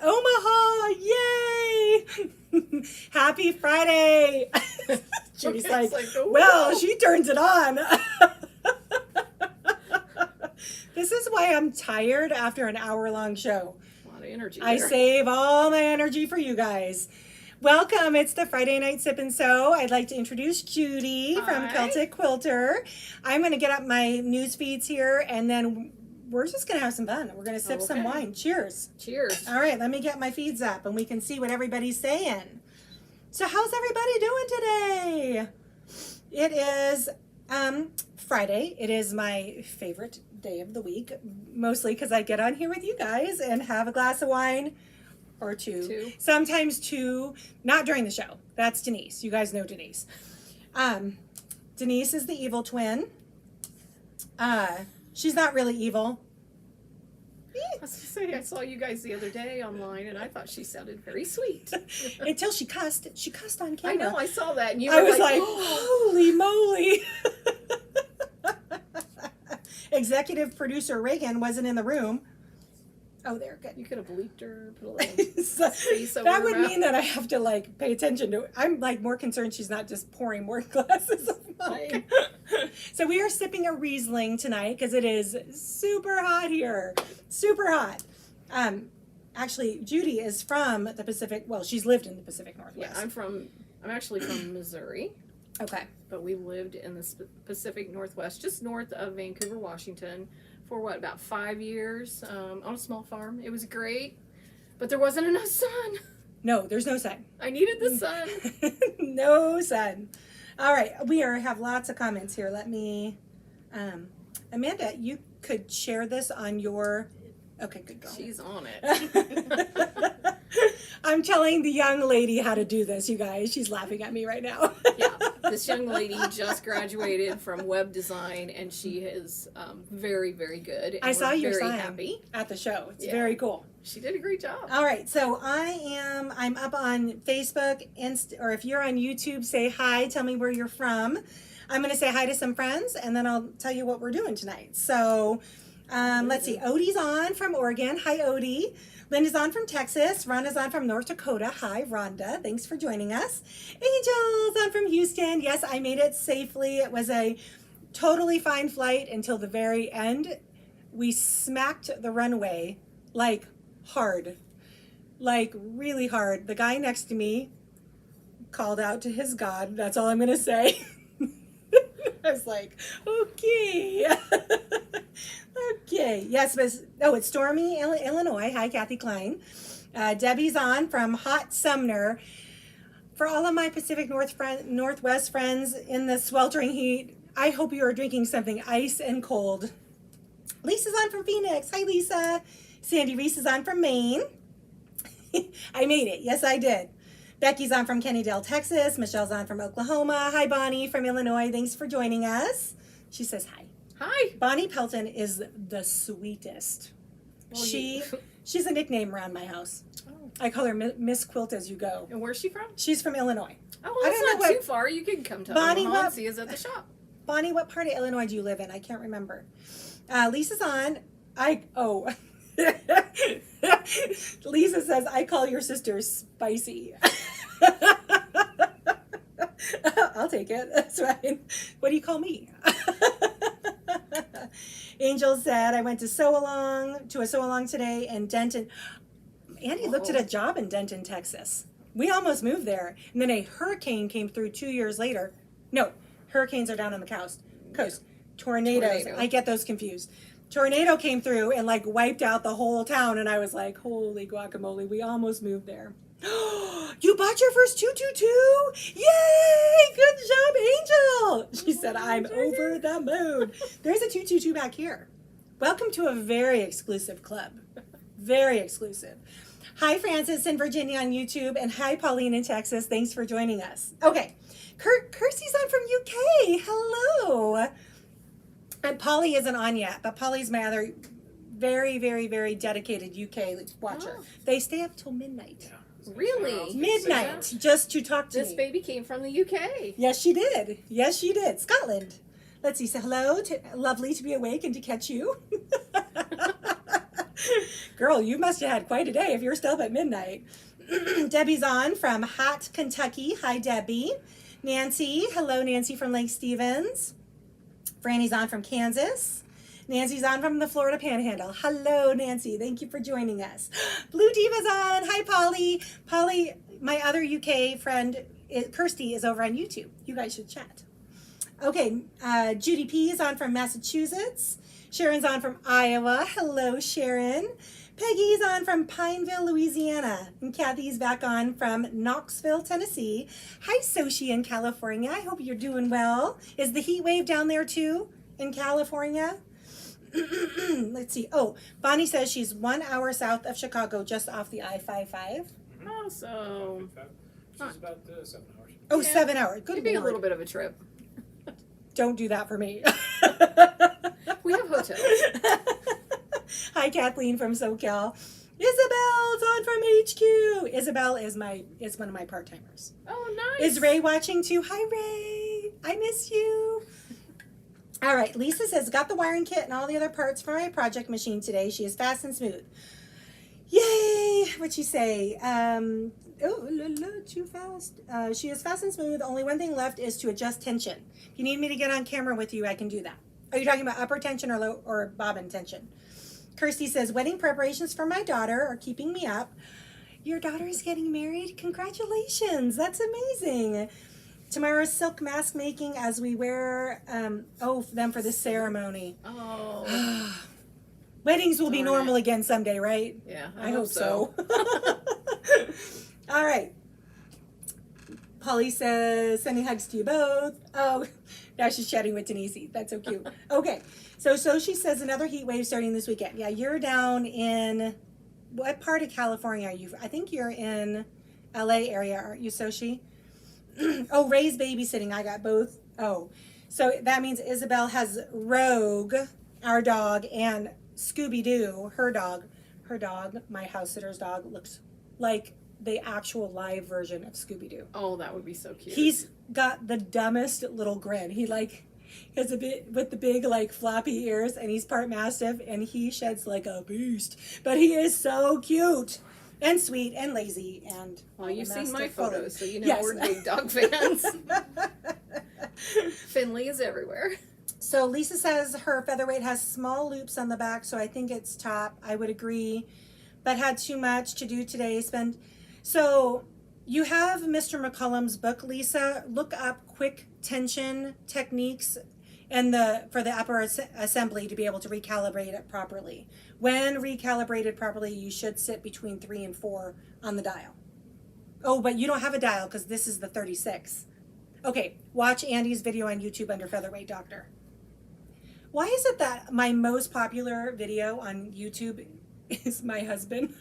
Omaha! Yay! Happy Friday! Judy's like, well, she turns it on. This is why I'm tired after an hour-long show. A lot of energy I save all my energy for you guys. Welcome. It's the Friday Night Sip and Sew. I'd like to introduce Judy from Celtic Quilter. I'm going to get up my news feeds here, and then we're just going to have some fun. We're going to sip some wine. Cheers. Cheers. All right, let me get my feeds up, and we can see what everybody's saying. So how's everybody doing today? It is Friday. It is my favorite day of the week, mostly because I get on here with you guys and have a glass of wine. Or two. Sometimes two. Not during the show. That's Denise. You guys know Denise. Denise is the evil twin. She's not really evil. I was going to say, I saw you guys the other day online, and I thought she sounded very sweet. Until she cussed. She cussed on camera. I know, I saw that. And you I were was like, holy moly. Executive producer Reagan wasn't in the room. Oh, there, good. You could have bleeped her, put a little space over that her would mouth. mean that I have to pay attention to it. I'm more concerned she's not just pouring more glasses of mine. Okay. So we are sipping a Riesling tonight because it is super hot here. Super hot. Actually, Judy is from the Pacific. Well, she's lived in the Pacific Northwest. Yeah, I'm actually from Missouri. Okay. But we lived in the Pacific Northwest, just north of Vancouver, Washington, for about 5 years on a small farm. It was great, but there wasn't enough sun. No, there's no sun. I needed the sun. No sun. All right, we have lots of comments here. Let me, Amanda, you could share this on your, okay, good girl. She's on it. I'm telling the young lady how to do this, you guys. She's laughing at me right now. Yeah, this young lady just graduated from web design, and she is very, very good. And I saw your very sign happy at the show. It's very cool. She did a great job. All right, so I'm up on Facebook, or if you're on YouTube, say hi, tell me where you're from. I'm going to say hi to some friends, and then I'll tell you what we're doing tonight. So let's see. Odie's on from Oregon. Hi, Odie. Linda's on from Texas. Rhonda's on from North Dakota. Hi, Rhonda. Thanks for joining us. Angel's on from Houston. Yes, I made it safely. It was a totally fine flight until the very end. We smacked the runway hard, really hard. The guy next to me called out to his God. That's all I'm going to say. I was like, okay. Okay. Yes, but it's Stormy, Illinois. Hi, Kathy Klein. Debbie's on from Hot Sumner. For all of my Pacific Northwest friends in the sweltering heat, I hope you are drinking something ice and cold. Lisa's on from Phoenix. Hi, Lisa. Sandy Reese is on from Maine. I made it. Yes, I did. Becky's on from Kennydale, Texas. Michelle's on from Oklahoma. Hi, Bonnie from Illinois. Thanks for joining us. She says hi. Hi. Bonnie Pelton is the sweetest. Well, she's a nickname around my house. Oh. I call her Miss Quilt as you go. And where's she from? She's from Illinois. Oh, well, that's not too far. You can come to Omaha and see us at the shop. Bonnie, what part of Illinois do you live in? I can't remember. Lisa's on. Lisa says, I call your sister spicy. I'll take it. That's right. What do you call me? Angel said, I went to a sew along today in Denton. Andy looked at a job in Denton, Texas. We almost moved there. And then a hurricane came through 2 years later. No, hurricanes are down on the coast. Tornadoes. Tornado. I get those confused. Tornado came through and wiped out the whole town. And I was like, holy guacamole, we almost moved there. You bought your first 222? Yay! Good job, Angel! She said, I'm over the moon. There's a 222 back here. Welcome to a very exclusive club. Very exclusive. Hi, Francis in Virginia on YouTube, and hi, Pauline in Texas. Thanks for joining us. Okay, Kirsty's on from UK. Hello. And Polly isn't on yet, but Polly's my other very, very, very dedicated UK watcher. Oh. They stay up till midnight. Really? Midnight, just to talk to me. This baby came from the UK. Yes, she did. Yes, she did. Scotland. Let's see. So hello. Lovely to be awake and to catch you. Girl, you must have had quite a day if you're still up at midnight. Debbie's on from Hot Kentucky. Hi, Debbie. Nancy. Hello, Nancy from Lake Stevens. Franny's on from Kansas. Nancy's on from the Florida Panhandle. Hello, Nancy. Thank you for joining us. Blue Diva's on. Hi, Polly. Polly, my other UK friend, Kirsty, is over on YouTube. You guys should chat. Okay, Judy P is on from Massachusetts. Sharon's on from Iowa. Hello, Sharon. Peggy's on from Pineville, Louisiana. And Kathy's back on from Knoxville, Tennessee. Hi, Sochi in California. I hope you're doing well. Is the heat wave down there too in California? Let's see. Oh, Bonnie says she's 1 hour south of Chicago, just off the I-55. Oh, so She's about 7 hours. Oh, Yeah. 7 hours. Good it'd be a Lord. little bit of a trip. Don't do that for me. We have hotels. Hi, Kathleen from SoCal. Isabel's on from HQ. Isabel is one of my part-timers. Oh, nice. Is Ray watching too? Hi, Ray. I miss you. All right. Lisa says, got the wiring kit and all the other parts for my project machine today. She is fast and smooth. Yay. What'd she say? Too fast. She is fast and smooth. Only one thing left is to adjust tension. If you need me to get on camera with you, I can do that. Are you talking about upper tension or low or bobbin tension? Kirsty says, wedding preparations for my daughter are keeping me up. Your daughter is getting married? Congratulations. That's amazing. Tomorrow's silk mask making as we wear them for the ceremony. Oh. Weddings will be Darn normal again someday, right? Yeah, I hope so. All right. Polly says, sending hugs to you both. Oh, now she's chatting with Denise. That's so cute. Okay. So she says another heat wave starting this weekend. Yeah, you're down in, what part of California are you? I think you're in LA area, aren't you, Sochi? Oh, Ray's babysitting. I got both. Oh, so that means Isabel has Rogue, our dog, and Scooby-Doo, her dog, my house sitter's dog, looks like the actual live version of Scooby-Doo. Oh, that would be so cute. He's got the dumbest little grin. He has a bit with the big floppy ears, and he's part mastiff, and he sheds like a beast. But he is so cute and sweet and lazy and. Well, you've seen my mastiff fully. photos, so you know Yes. we're big dog fans. Finley is everywhere. So Lisa says her featherweight has small loops on the back, so I think it's top. I would agree, but had too much to do today. So you have Mr. McCullum's book, Lisa. Look up quick tension techniques and for the upper assembly to be able to recalibrate it properly. When recalibrated properly, you should sit between 3 and 4 on the dial. Oh, but you don't have a dial because this is the 36. Okay, watch Andy's video on YouTube under Featherweight Doctor. Why is it that my most popular video on YouTube is my husband?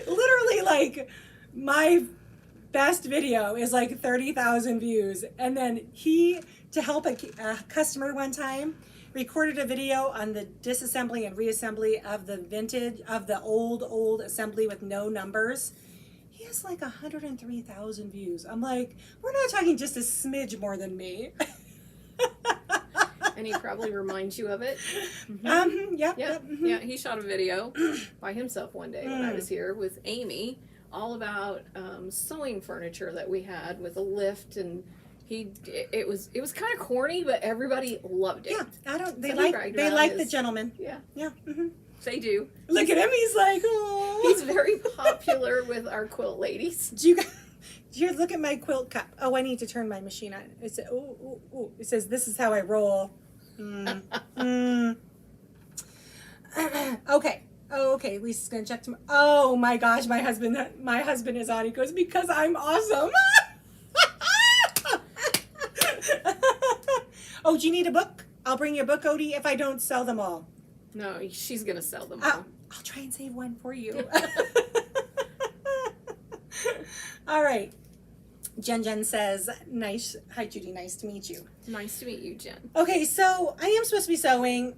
Literally, my best video is 30,000 views. And then he, to help a customer one time, recorded a video on the disassembly and reassembly of the old assembly with no numbers. He has 103,000 views. I'm like, we're not talking just a smidge more than me. And he probably reminds you of it. Yep. Yeah, he shot a video by himself one day when I was here with Amy, all about sewing furniture that we had with a lift, and it was kind of corny, but everybody loved it. Yeah, they Somebody bragged like about the his- gentleman. Yeah, Yeah. they do. Look at him. He's like, oh. He's very popular with our quilt ladies. Here, look at my quilt cup. Oh, I need to turn my machine on. It says, It says, this is how I roll. Okay. Oh, okay. Lisa's gonna check tomorrow. Oh my gosh, my husband is on. He goes, because I'm awesome. Oh, do you need a book? I'll bring you a book, Odie, if I don't sell them all. No, she's gonna sell them all. I'll try and save one for you. All right. Jen says, nice. Hi, Judy. Nice to meet you. Nice to meet you, Jen. Okay, so I am supposed to be sewing.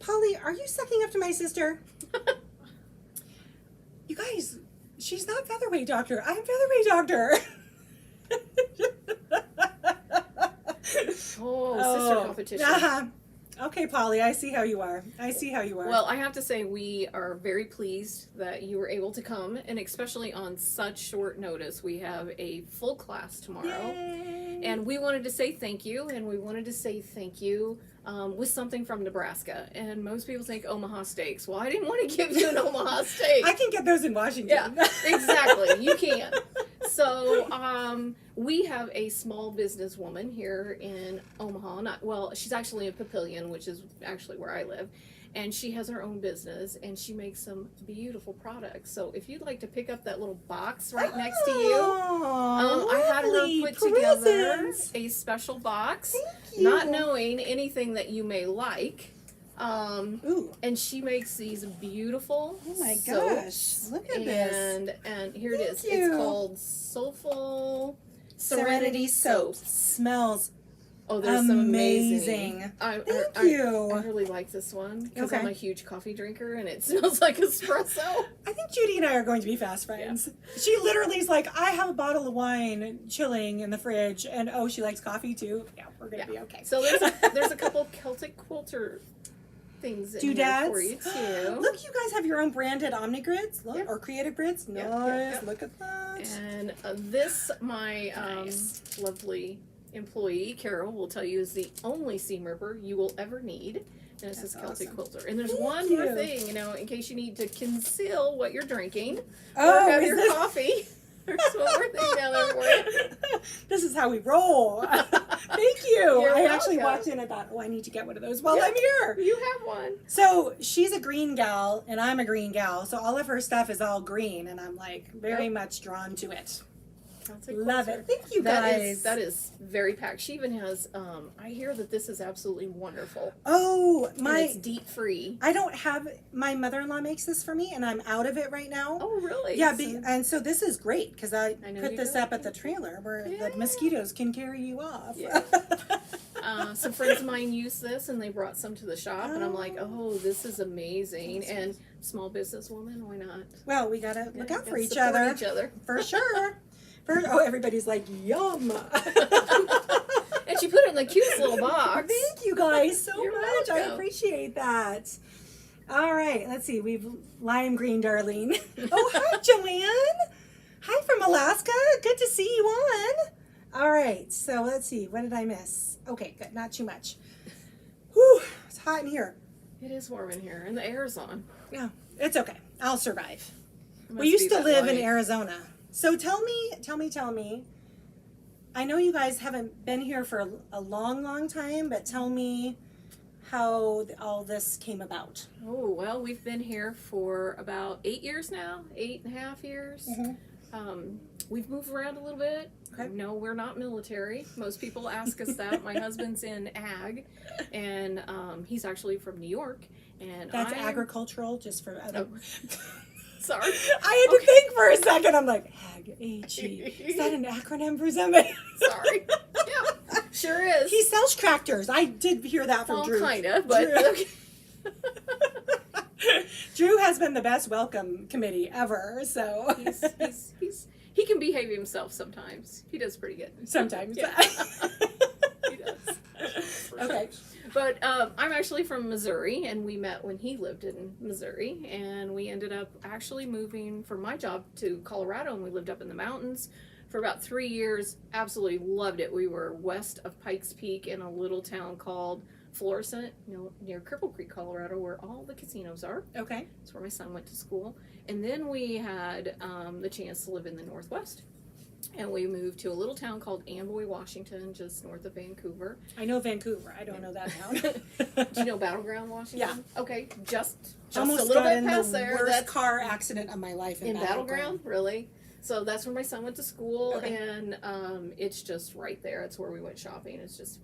Polly, are you sucking up to my sister? You guys, she's not Featherweight Doctor. I'm Featherweight Doctor. Oh, sister competition. Okay, Polly, I see how you are. I see how you are. Well, I have to say we are very pleased that you were able to come, and especially on such short notice. We have a full class tomorrow, Yay. and we wanted to say thank you, and we wanted to say thank you with something from Nebraska. And most people think Omaha steaks. Well, I didn't want to give you an Omaha steak. I can get those in Washington. Yeah, exactly. You can. So, we have a small business woman here in Omaha. She's actually in Papillion, which is actually where I live. And she has her own business, and she makes some beautiful products. So if you'd like to pick up that little box right next to you, I had her lovely put together presents. a special box, Thank you. not knowing anything that you may like. Ooh. And she makes these beautiful Oh my soaps. gosh. Look at this. And here it is. Thank you. It's called Soulful Serenity Soap. Smells Oh, there's some amazing. amazing. Thank you. I really like this one because Okay. I'm a huge coffee drinker and it smells like espresso. I think Judy and I are going to be fast friends. She literally is like, I have a bottle of wine chilling in the fridge, and oh, she likes coffee too. Yeah, we're gonna be okay. So there's a couple of Celtic quilter things in here Doodads for you too. Look, you guys have your own branded Omnigrids, look, Yep. or creative grids. Nice. Yep, yep, yep. Look at that. And this, my Nice. lovely employee, Carol, will tell you is the only seam ripper you will ever need. And it's this That's Celtic awesome. quilter. And there's Thank one you. more thing, in case you need to conceal what you're drinking Oh, or have is your this- coffee. There's one more thing down there for you. This is how we roll. Thank you. You're I actually welcome. walked in and thought, oh, I need to get one of those while Yeah. I'm here. You have one. So she's a green gal and I'm a green gal. So all of her stuff is all green and I'm like very Yep. much drawn to it. Celtic Love quilter. it. Thank you That guys. is very packed. She even has, I hear that this is absolutely wonderful. Oh, And my. it's deep free. I don't have, my mother-in-law makes this for me and I'm out of it right now. Oh, really? Yeah, So- and so this is great because I I know put you this do. up at the trailer where Yeah. the mosquitoes can carry you off. Yeah. Some friends of mine use this and they brought some to the shop and I'm like, oh, this is amazing. And small business woman, why not? Well, we gotta look Yeah, out for gotta each support other. each other. For sure. Everybody's like, yum. And she put it in the cutest little box. Thank you guys so You're much. I welcome. appreciate that. All right, let's see. We've lime green, Darlene. Oh, hi, Joanne. Hi from Alaska. Good to see you on. All right, so let's see. What did I miss? Okay, good. Not too much. Whew, it's hot in here. It is warm in here and the air is on. Yeah, it's okay. I'll survive. It We must used be to that live in light. Arizona. So tell me. I know you guys haven't been here for a long time, but tell me how all this came about. Oh, well, we've been here for about 8 years now, 8.5 years. We've moved around a little bit. Okay. No, we're not military. Most people ask us that. My husband's in ag, and he's actually from New York. And That's I'm- agricultural, just for other. Sorry. I had to think for a second. I'm like, ag, A-G. Is that an acronym for something? Sorry. Yeah, sure is. He sells tractors. I did hear that from well, Drew. kind of, but Drew. okay. Drew has been the best welcome committee ever. So He can behave himself sometimes. He does pretty good. sometimes. Yeah. He does. Okay. But I'm actually from Missouri, and we met when he lived in Missouri, and we ended up actually moving from my job to Colorado, and we lived up in the mountains for about 3 years. Absolutely loved it. We were west of Pikes Peak in a little town called Florissant, near Cripple Creek, Colorado, where all the casinos are. Okay. That's where my son went to school. And then we had the chance to live in the Northwest. And we moved to a little town called Amboy, Washington, just north of Vancouver. I know Vancouver. I don't know that town. Do you know Battleground, Washington? Yeah. Okay, just Almost a little got bit in past the there. worst That's car accident of my life in Battleground, really. So that's where my son went to school, Okay. and it's just right there. It's where we went shopping. It's just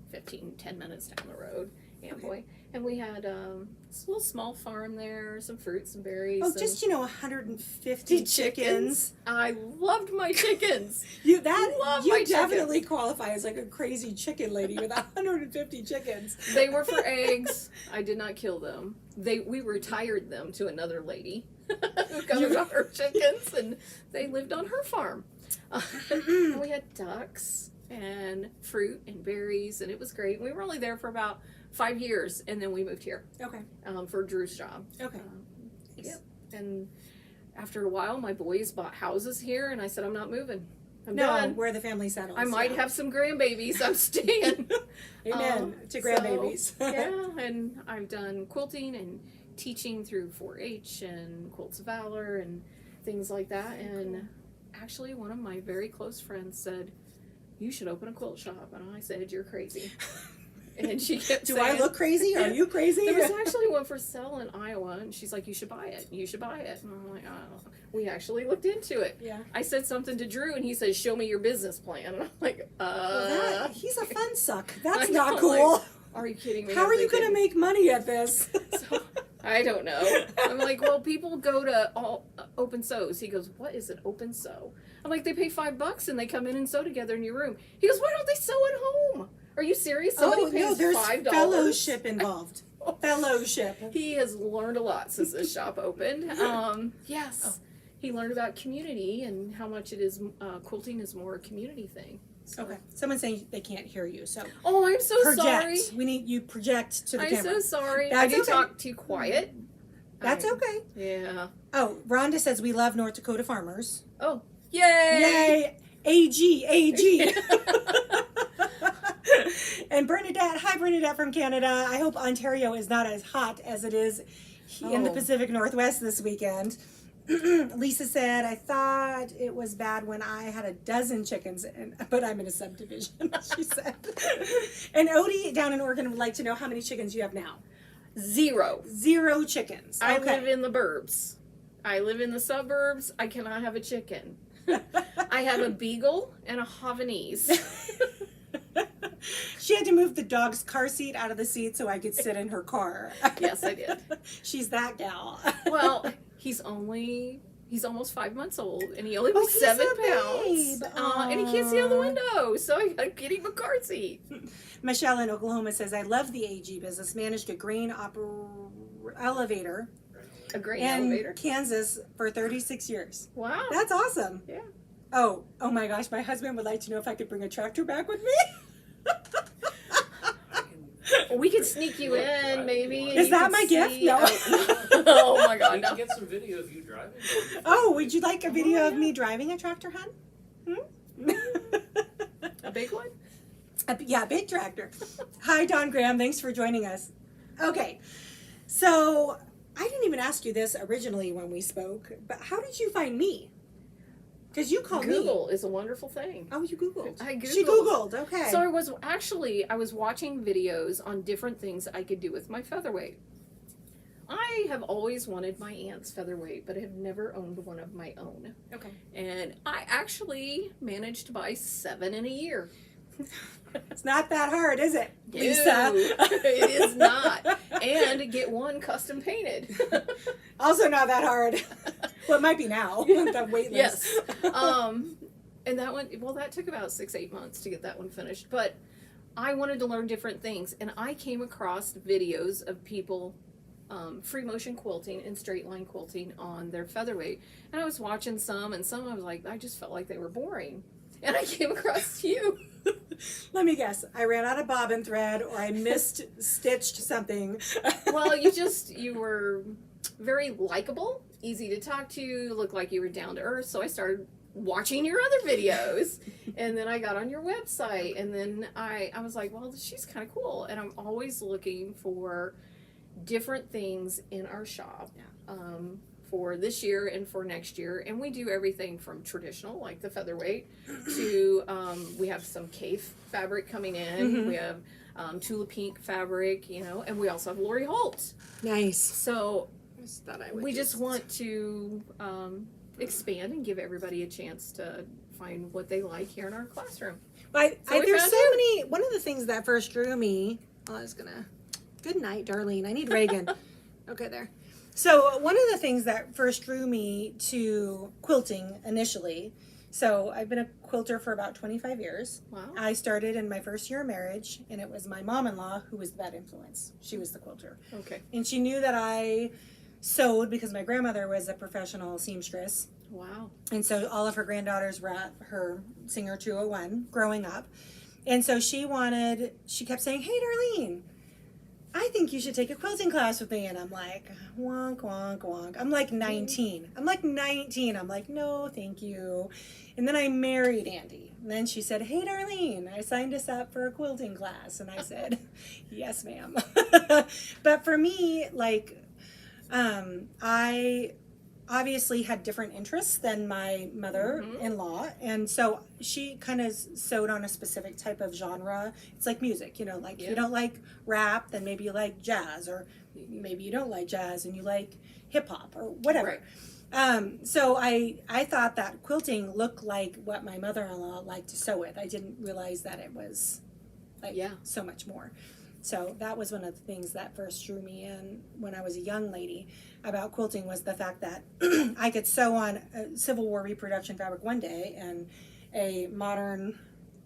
10 minutes down the road, Amboy. Okay. And we had this little small farm there, some fruits and berries. Oh, and just 150 chickens. I loved my chickens. You Love my definitely qualify as like a crazy chicken lady with 150 chickens. They were for eggs. I did not kill them. We retired them to another lady who covered up her chickens, and they lived on her farm. And we had ducks and fruit and berries, and it was great. We were only there for about 5 years, and then we moved here Okay. for Drew's job. Okay. Yep. And after a while, my boys bought houses here, and I said, I'm not moving. I'm No, done. where the family settles. I might have some grandbabies. I'm staying. Amen to grandbabies. Yeah, and I've done quilting and teaching through 4-H and Quilts of Valor and things like that. And actually, one of my very close friends said, you should open a quilt shop. And I said, you're crazy. And she kept Do saying, I look crazy? Are you crazy? there was actually one for sale in Iowa, and she's like, you should buy it. You should buy it. And I'm like, oh. We actually looked into it. Yeah. I said something to Drew, and he says, show me your business plan. And I'm like, Well, he's a fun suck. That's I not know, cool. like, are you kidding me? How I'm are you going to thinking, make money at this? So, I don't know. I'm like, well, people go to all open sews. He goes, what is an open sew? I'm like, they pay $5 and they come in and sew together in your room. He goes, why don't they sew at home? Are you serious? Somebody pays no, there's $5. fellowship involved. Fellowship. He has learned a lot since this shop opened. Yes. He learned about community and how much it is, quilting is more a community thing. So. Okay. Someone's saying they can't hear you, so Oh, I'm so project. sorry. We need you project to the I'm camera. so sorry. That's I do okay. talk too quiet. That's okay. Yeah. Oh, Rhonda says we love North Dakota farmers. Oh, yay! Yay! AG. And Bernadette, hi Bernadette from Canada. I hope Ontario is not as hot as it is in the Oh. Pacific Northwest this weekend. Lisa said, I thought it was bad when I had a dozen chickens, but I'm in a subdivision, she said. And Odie down in Oregon would like to know how many chickens you have now. 0. 0 chickens. I Okay. live in the burbs. I live in the suburbs. I cannot have a chicken. I have a beagle and a Havanese. She had to move the dog's car seat out of the seat so I could sit in her car. Yes, I did. She's that gal. Well, he's almost 5 months old, and he only Oh, weighs he's 7 a pounds. babe. And he can't see out the Aw. window, so I gotta get him a car seat. Michelle in Oklahoma says, I love the AG business. Managed a grain elevator A grain in elevator. Kansas for 36 years. Wow. That's awesome. Yeah. Oh my gosh, my husband would like to know if I could bring a tractor back with me. We could sneak you in, maybe. and Is you that could my gift? see- No. Oh my We God, can no. get some video of you driving. Oh, would you like a video of yeah. me driving a tractor, hun? A big one? Yeah, big tractor. Hi, Don Graham. Thanks for joining us. Okay, so I didn't even ask you this originally when we spoke, but how did you find me? Because you called me. Google is a wonderful thing. Oh, you Googled. I She Googled. Googled, okay. So I was watching videos on different things I could do with my featherweight. I have always wanted my aunt's featherweight, but have never owned one of my own. Okay. And I actually managed to buy 7 in a year. It's not that hard, is it, No, Lisa? it is not. And get one custom painted. Also not that hard. Well, it might be now. The wait list. Yes. And that one, well, that took about 6-8 months to get that one finished. But I wanted to learn different things, and I came across videos of people free motion quilting and straight line quilting on their featherweight. And I was watching some, and some I was like, I just felt like they were boring. And I came across you. Let me guess. I ran out of bobbin thread, or I missed stitched something. Well, you were very likable, easy to talk to, looked like you were down to earth. So I started watching your other videos, and then I got on your website, and then I was like, well, she's kind of cool. And I'm always looking for different things in our shop. For this year and for next year, and we do everything from traditional, like the featherweight, to we have some Cafe fabric coming in. Mhm. We have Tula Pink fabric, and we also have Lori Holt. Nice. So Just thought I would we just want to expand and give everybody a chance to find what they like here in our classroom. So we there's found so you. many. One of the things that first drew me. I was gonna. Good night, Darlene. I need Reagan. Okay, there. So one of the things that first drew me to quilting initially. So I've been a quilter for about 25 years. Wow. I started in my first year of marriage, and it was my mom-in-law who was the bad influence. She was the quilter, Okay. and she knew that I sewed because my grandmother was a professional seamstress. Wow. And so all of her granddaughters were at her Singer 201 growing up. And so she kept saying, hey, Darlene, I think you should take a quilting class with me. And I'm like, wonk, wonk, wonk. I'm like 19. I'm like, no, thank you. And then I married Andy. And then she said, hey, Darlene, I signed us up for a quilting class. And I said, yes, ma'am. But for me, like, I obviously had different interests than my mother-in-law, and so she kind of sewed on a specific type of genre. It's like music, you know, like if you don't like rap, then maybe you like jazz, or maybe you don't like jazz and you like hip-hop or whatever. So I thought that quilting looked like what my mother-in-law liked to sew with. I didn't realize that it was like so much more. So that was one of the things that first drew me in when I was a young lady about quilting, was the fact that I could sew on a Civil War reproduction fabric one day and a modern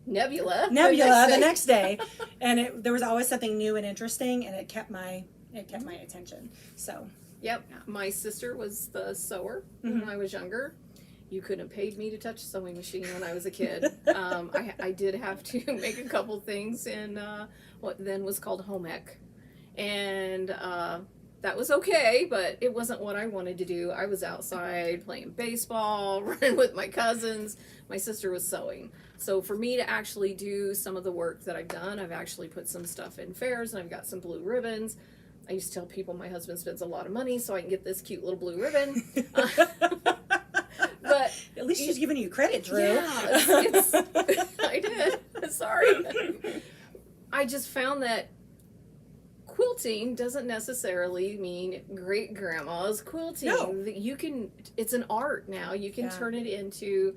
Nebula the next day. And there was always something new and interesting, and it kept my attention. So my sister was the sewer when I was younger. You couldn't have paid me to touch a sewing machine when I was a kid. I did have to make a couple things in what then was called home ec. And that was okay, but it wasn't what I wanted to do. I was outside playing baseball, running with my cousins. My sister was sewing. So for me to actually do some of the work that I've done, I've actually put some stuff in fairs, and I've got some blue ribbons. I used to tell people my husband spends a lot of money so I can get this cute little blue ribbon. But at least she's giving you credit, Drew. Yeah, I did. Sorry. I just found that quilting doesn't necessarily mean great grandma's quilting. No. It's an art now. You can turn it into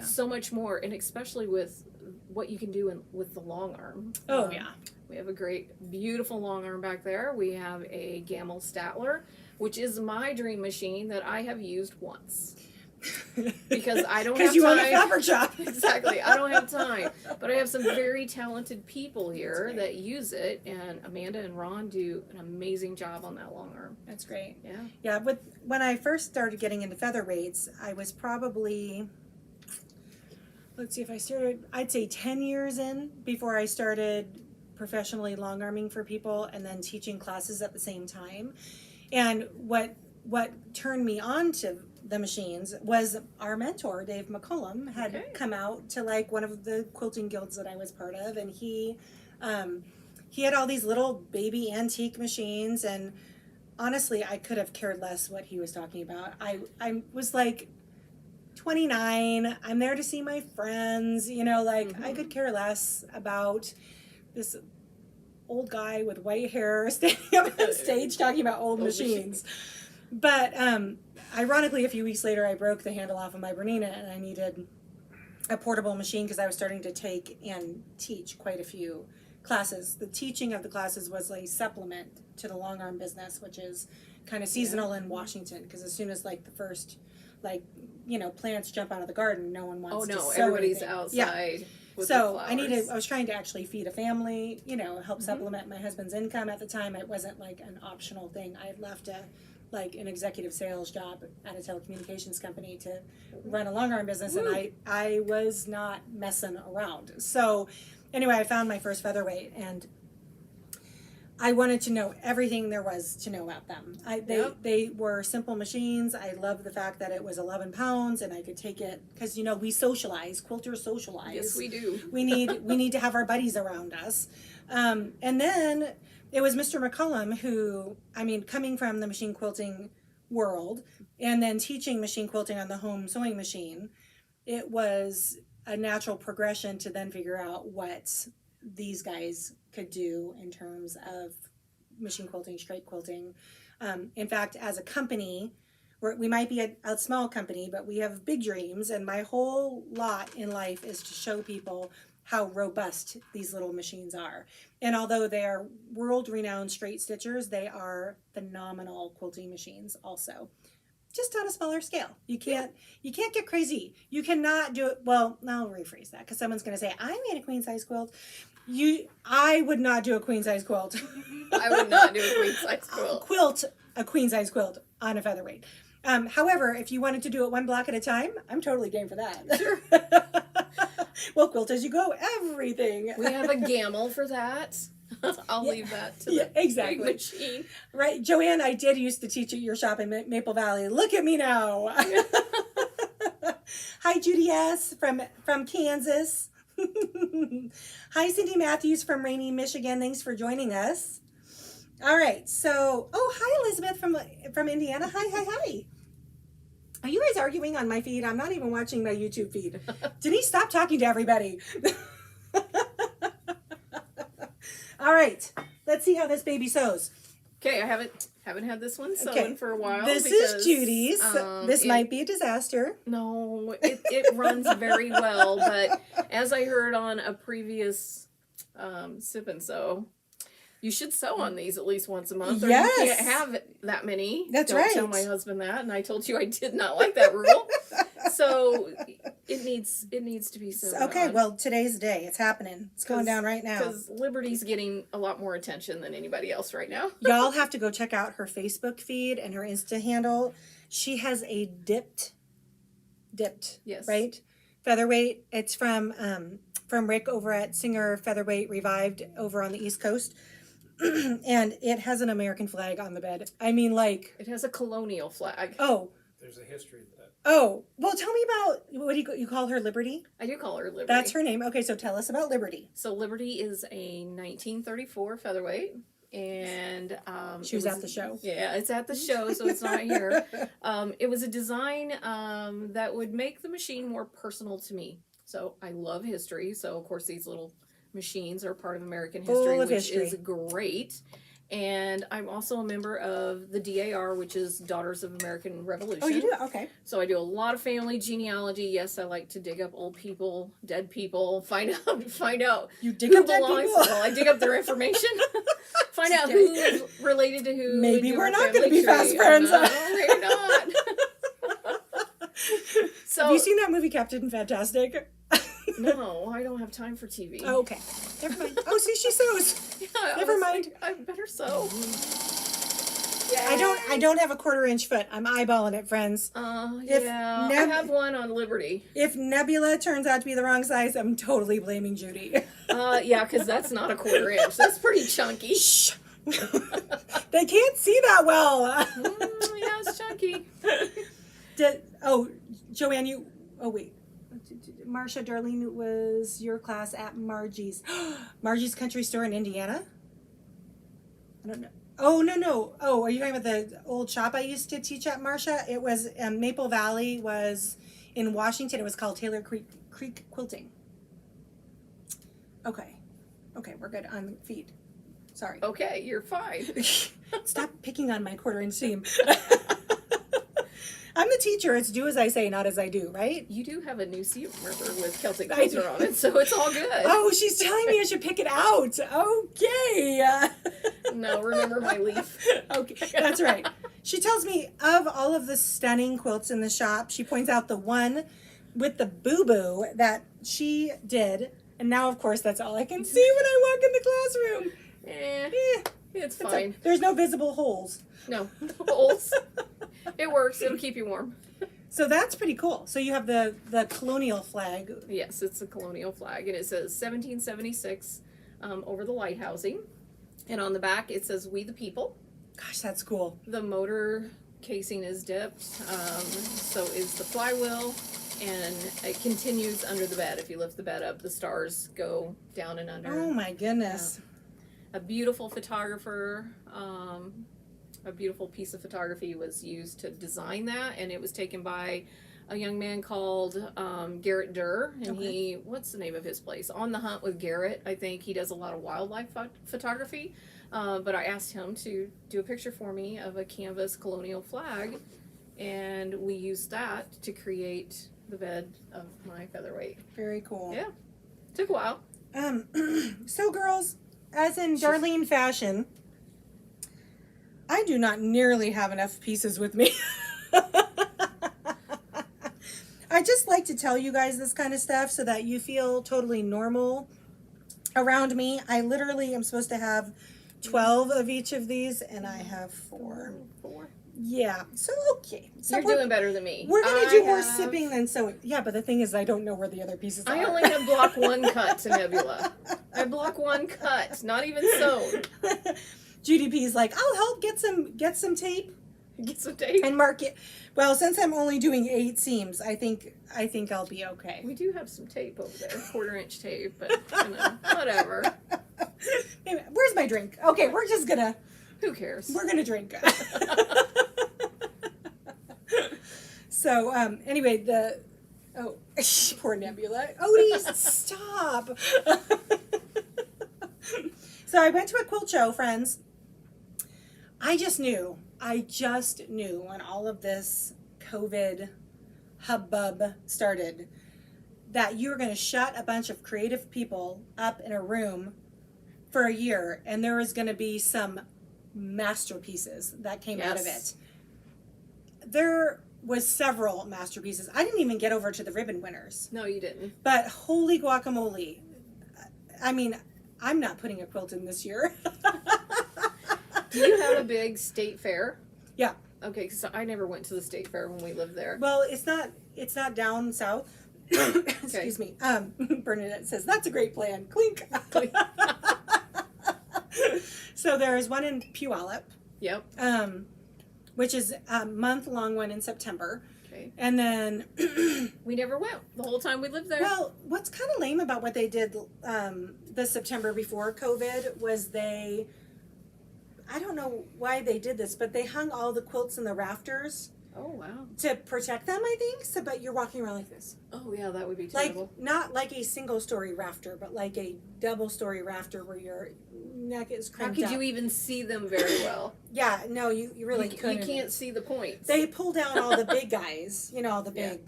so much more, and especially with what you can do with the long arm. Oh, yeah. We have a great, beautiful long arm back there. We have a Gamel Statler, which is my dream machine that I have used once. Because I don't have time. Because you own a fabric shop. Exactly. I don't have time. But I have some very talented people here that use it, and Amanda and Ron do an amazing job on that long arm. That's great. Yeah. Yeah, when I first started getting into featherweights, I was probably, let's see, if I started, I'd say 10 years in before I started professionally long arming for people and then teaching classes at the same time. And what turned me on to the machines was our mentor, Dave McCullum, had come out to like one of the quilting guilds that I was part of, and he had all these little baby antique machines, and honestly, I could have cared less what he was talking about. I was like 29, I'm there to see my friends, you know, like I could care less about this old guy with white hair standing up on stage talking about old machines. But ironically, a few weeks later, I broke the handle off of my Bernina, and I needed a portable machine because I was starting to take and teach quite a few classes. The teaching of the classes was a supplement to the long arm business, which is kind of seasonal in Washington, because as soon as like the first, like, you know, plants jump out of the garden, no one wants to sew everybody's anything. outside. With So I was trying to actually feed a family, you know, help supplement my husband's income. At the time, it wasn't like an optional thing. I had left an executive sales job at a telecommunications company to run a long arm business, and I was not messing around. So anyway, I found my first featherweight, and I wanted to know everything there was to know about them. They were simple machines. I loved the fact that it was 11 pounds, and I could take it, because, you know, we socialize. Quilters socialize. Yes, we do. We need to have our buddies around us. And then it was Mr. McCullum who, I mean, coming from the machine quilting world and then teaching machine quilting on the home sewing machine, it was a natural progression to then figure out what these guys could do in terms of machine quilting, straight quilting. In fact, as a company, we might be a small company, but we have big dreams, and my whole lot in life is to show people how robust these little machines are. And although they are world-renowned straight stitchers, they are phenomenal quilting machines also, just on a smaller scale. You can't get crazy. You cannot do it. Well, I'll rephrase that, because someone's going to say, I made a queen size quilt. I would not do a queen size quilt. I would not do a queen size quilt. Quilt a queen size quilt on a featherweight. However, if you wanted to do it one block at a time, I'm totally game for that. Sure. Well, quilt as you go, everything. We have a Gamel for that. I'll Yeah. that to Yeah, the big exactly. machine. Right, Joanne, I did used to teach at your shop in Maple Valley. Look at me now. Hi, Judy S. from Kansas. Hi, Cindy Matthews from Rainy, Michigan. Thanks for joining us. All right, so hi, Elizabeth from Indiana. Hi. Are you guys arguing on my feed? I'm not even watching my YouTube feed. Denise, stop talking to everybody. All right, let's see how this baby sews. Okay, I haven't had this one sewn Okay. for a while. This because, is Judy's. This might be a disaster. No, it runs very well, but as I heard on a previous Sip and Sew, you should sew on these at least once a month, or Yes. you can't have that many. That's Don't right. tell my husband that, and I told you I did not like that rule. So it needs to be sewn Okay, on. well, today's the day. It's happening. It's going down right now. Because Liberty's getting a lot more attention than anybody else right now. Y'all have to go check out her Facebook feed and her Insta handle. She has a dipped, Yes. right? Featherweight. It's from Rick over at Singer Featherweight Revived over on the East Coast. And it has an American flag on the bed. I mean, like, It has a colonial flag. There's a history to that. well, tell me about, what do you call her, Liberty? I do call her Liberty. That's her name. Okay, so tell us about Liberty. So Liberty is a 1934 featherweight, and She was at the show. Yeah, it's at the show, so it's not here. It was a design that would make the machine more personal to me. So I love history, so of course these little machines are part of American Full history, of which history. is great. And I'm also a member of the DAR, which is Daughters of American Revolution. Oh, you do? Okay. So I do a lot of family genealogy. Yes, I like to dig up old people, dead people, find out You dig who up dead belongs. people? Well, I dig up their information, find out who's related to who. Maybe do we're our not family gonna be fast tree. friends. No, we're not. So Have you seen that movie, Captain Fantastic? no, I don't have time for TV. Oh, okay. Never mind. Oh, see, she sews. Yeah, I never was mind. like, I better sew. I don't have a 1/4-inch foot. I'm eyeballing it, friends. If Yeah, Neb- I have one on Liberty. If Nebula turns out to be the wrong size, I'm totally blaming Judy. Yeah, because that's not a 1/4 inch. That's pretty chunky. Shh. They can't see that well. Yeah, it's chunky. Joanne, wait. Marcia, Darlene was your class at Margie's. Margie's Country Store in Indiana? I don't know. Oh, no. Oh, are you talking about the old shop I used to teach at, Marcia? It was, Maple Valley was in Washington. It was called Taylor Creek Quilting. Okay, we're good on the feed. Sorry. Okay, you're fine. Stop picking on my 1/4-inch seam. I'm the teacher. It's do as I say, not as I do, right? You do have a new seat warmer with Celtic I do. Kaiser on it, so it's all good. Oh, she's telling me I should pick it out. Okay. No, remember my leaf. Okay, that's right. She tells me of all of the stunning quilts in the shop, she points out the one with the boo-boo that she did. And now, of course, that's all I can see when I walk in the classroom. It's It's fine. there's no visible holes. No holes. It works. It'll keep you warm. So that's pretty cool. So you have the Colonial Flag. Yes, it's a colonial flag, and it says 1776 over the lighthousing. And on the back, it says "We the People." Gosh, that's cool. The motor casing is dipped, so is the flywheel, and it continues under the bed. If you lift the bed up, the stars go down and under. Oh my goodness. A beautiful photographer, a beautiful piece of photography was used to design that, and it was taken by a young man called Garrett Durr, and Okay. what's the name of his place? On the Hunt with Garrett. I think he does a lot of wildlife photography, but I asked him to do a picture for me of a canvas colonial flag, and we used that to create the bed of my featherweight. Very cool. Yeah, took a while. So girls, as in Darlene fashion, I do not nearly have enough pieces with me. I just like to tell you guys this kind of stuff so that you feel totally normal around me. I literally am supposed to have 12 of each of these, and I have 4. Yeah. So okay. So You're doing better than me. We're gonna I do more have- sipping than sewing. Yeah, but the thing is, I don't know where the other pieces are. I only have block 1 cut to Nebula. I block 1 cut, not even sewn. Judy P's like, I'll help get some tape Get some tape. and mark it. Well, since I'm only doing 8 seams, I think I'll be okay. We do have some tape over there, 1/4-inch tape, but you know, whatever. Anyway, where's my drink? Okay, we're Who cares? gonna drink. So anyway, poor Nebula. Odie, stop. So I went to a quilt show, friends. I just knew when all of this COVID hubbub started that you were going to shut a bunch of creative people up in a room for a year, and there was going to be some masterpieces that came out of it. There was several masterpieces. I didn't even get over to the ribbon winners. No, you didn't. But holy guacamole. I mean, I'm not putting a quilt in this year. Do you have a big state fair? Yeah. Okay, because I never went to the state fair when we lived there. Well, it's not down south. Excuse me. Bernadette says, that's a great plan. Clink. Clink. So there's one in Puyallup. Yep. Which is a month-long one in September. Okay. And then... We never went the whole time we lived there. Well, what's kind of lame about what they did the September before COVID was I don't know why they did this, but they hung all the quilts in the rafters Oh, wow. to protect them, I think. So, but you're walking around like this. Oh, yeah, that would be Like, terrible. not like a single-story rafter, but like a double-story rafter where your neck is How cranked could up. you even see them very well? Yeah, no, you really you couldn't. can't see the points. They pull down all the big guys, all the Yeah. big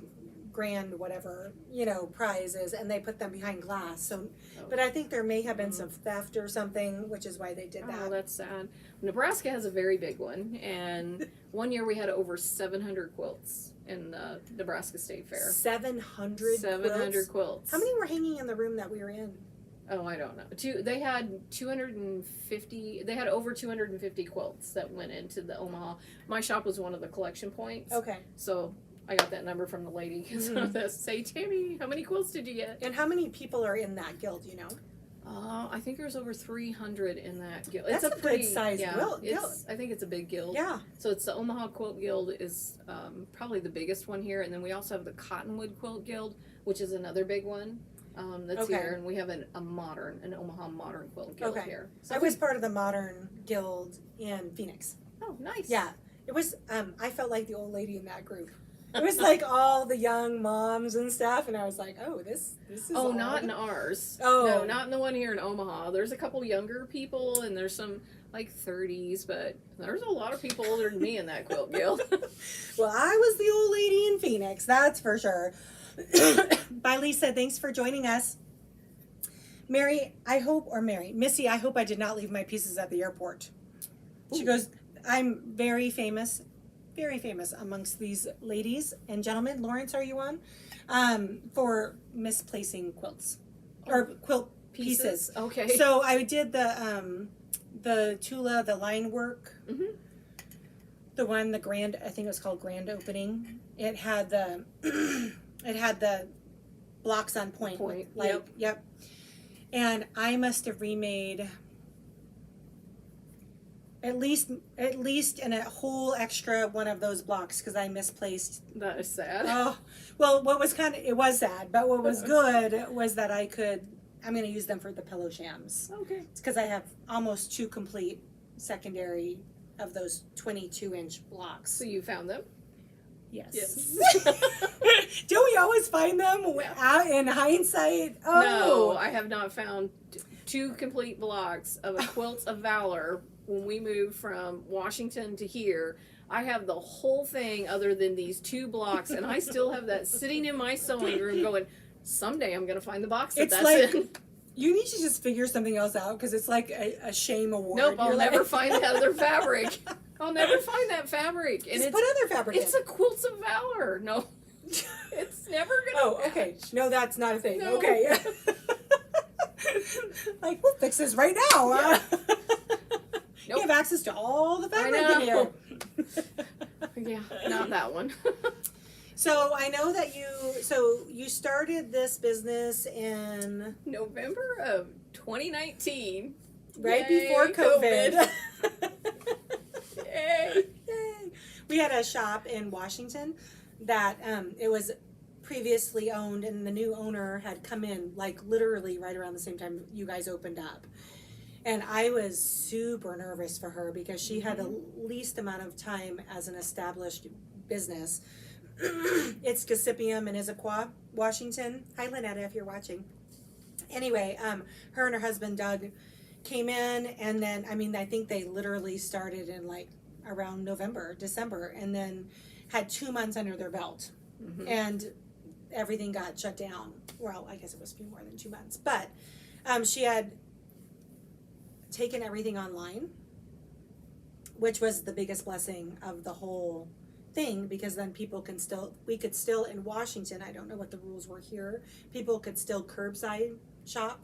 grand whatever, prizes, and they put them behind glass. So, Oh. but I think there may have been some theft or something, which is why they did that. Oh, that's sad. Nebraska has a very big one, and one year we had over 700 quilts in the Nebraska State Fair. 700 700 quilts? quilts. How many were hanging in the room that we were in? Oh, I don't know. They had 250. They had over 250 quilts that went into the Omaha. My shop was one of the collection points. Okay. So I got that number from the lady. Say, Tammy, how many quilts did you get? And how many people are in that guild, I think there's over 300 in that guild. That's it's a good sized guild. I think it's a big guild. Yeah. So it's the Omaha Quilt Guild is probably the biggest one here, and then we also have the Cottonwood Quilt Guild, which is another big one that's Okay. here, and we have an Omaha Modern Quilt Guild here. So I was part of the Modern Guild in Phoenix. Oh, nice. Yeah. It was, I felt like the old lady in that group. It was like all the young moms and stuff, and I was like, oh, this is Oh, odd. not in ours. Oh. No, not in the one here in Omaha. There's a couple younger people, and there's some like 30s, but there's a lot of people older than me in that quilt guild. Well, I was the old lady in Phoenix, that's for sure. Bye, Lisa. Thanks for joining us. Missy, I hope I did not leave my pieces at the airport. She goes, I'm very famous amongst these ladies and gentlemen. Lawrence, are you on? For misplacing quilts or quilt pieces. Okay. So I did the Tula, the line work. Mhm. The one, I think it was called Grand Opening. It had the, it had the blocks on point. Yep. And I must have remade at least in a whole extra one of those blocks because I misplaced. That is sad. Oh, well, it was sad, but what was good was that I'm going to use them for the pillow shams. Okay. It's because I have almost 2 complete secondary of those 22-inch blocks. So you found them? Yes. Don't we always find them out in hindsight? Oh. No, I have not found 2 complete blocks of a Quilt of Valor when we moved from Washington to here. I have the whole thing other than these 2 blocks, and I still have that sitting in my sewing room going, someday I'm going to find the box It's that's like, in. you need to just figure something else out because it's like a shame award. Nope, I'll You're never like- find that other fabric. I'll never find that fabric. And Just put other fabric it's in. a Quilts of Valor. No, it's never going to Oh, okay. No, that's not a thing. No. Okay. Like, we'll fix this right now. Yeah. You have access to all the fabric I in here. know. Yeah, not that one. So I know that you started this business in November of 2019. right Yay, before COVID. Yay. Yay. We had a shop in Washington that it was previously owned, and the new owner had come in like literally right around the same time you guys opened up. And I was super nervous for her because she had the least amount of time as an established business. It's Gasipium in Issaquah, Washington. Hi, Lynetta, if you're watching. Anyway, her and her husband, Doug, came in, and then, I mean, I think they literally started in like around November, December, and then had 2 months under their belt. And everything got shut down. Well, I guess it was a few more than 2 months. But she had taken everything online, which was the biggest blessing of the whole thing, because then we could still in Washington, I don't know what the rules were here, people could still curbside shop.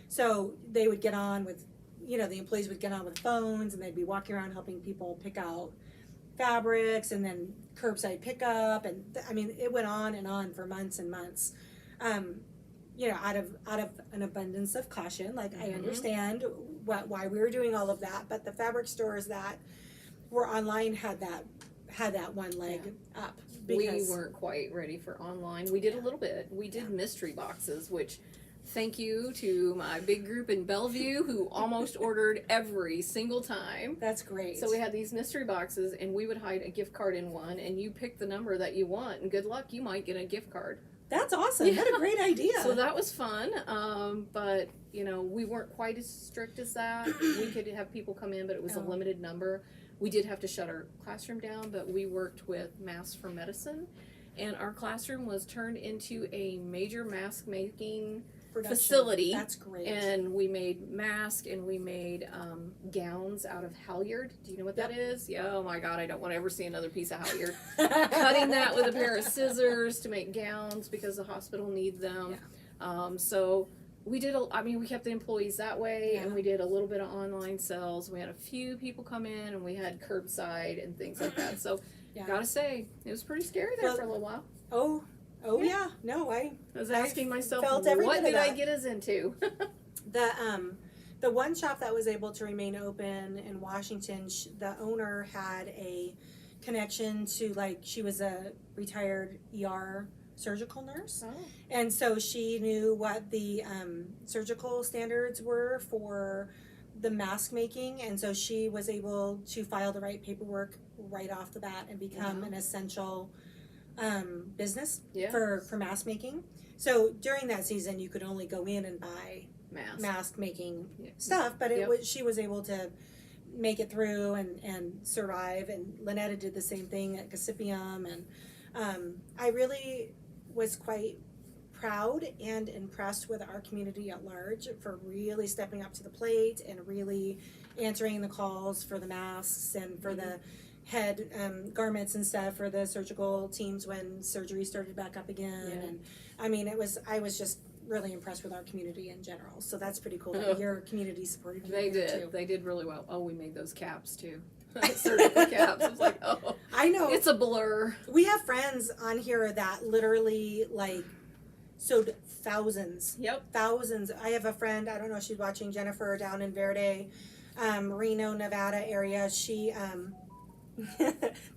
So they would get on with, the employees would get on with phones, and they'd be walking around helping people pick out fabrics, and then curbside pickup, and I mean, it went on and on for months and months. Out of an abundance of caution, like I understand why we were doing all of that, but the fabric stores that were online had that one leg up. We weren't quite ready for online. We did a little bit. We did mystery boxes, which thank you to my big group in Bellevue who almost ordered every single time. That's great. So we had these mystery boxes, and we would hide a gift card in one, and you pick the number that you want, and good luck, you might get a gift card. That's awesome. Yeah. What a great idea. So that was fun, but we weren't quite as strict as that. We could have people come in, but it was a limited number. We did have to shut our classroom down, but we worked with Masks for Medicine, and our classroom was turned into a major mask making facility. That's great. And we made masks, and we made gowns out of halyard. Do you know what that is? Yeah. Oh my God, I don't want to ever see another piece of halyard. Cutting that with a pair of scissors to make gowns because the hospital needs them. Yeah. So we did. We kept the employees that way, and we did a little bit of online sales. We had a few people come in, and we had curbside and things like that. So, gotta say, it was pretty scary there for a little while. Oh yeah. No, I was asking myself, what did I get us into? The one shop that was able to remain open in Washington, the owner had a connection to, like, she was a retired ER surgical nurse. Oh. And so she knew what the surgical standards were for the mask making, and so she was able to file the right paperwork right off the bat and become an essential business for mask making. So during that season, you could only go in and buy mask making stuff, but she was able to make it through and survive. And Lynetta did the same thing at Gasipium, and I really was quite proud and impressed with our community at large for really stepping up to the plate and really answering the calls for the masks and for the head garments and stuff for the surgical teams when surgery started back up again. And I was just really impressed with our community in general. So that's pretty cool that your community supported you. They did. Too. They did really well. Oh, we made those caps too. Surgical caps. I was like, oh, I know. It's a blur. We have friends on here that literally sewed thousands. Yep. Thousands. I have a friend, I don't know if she's watching, Jennifer, down in Verde, Reno, Nevada area. She,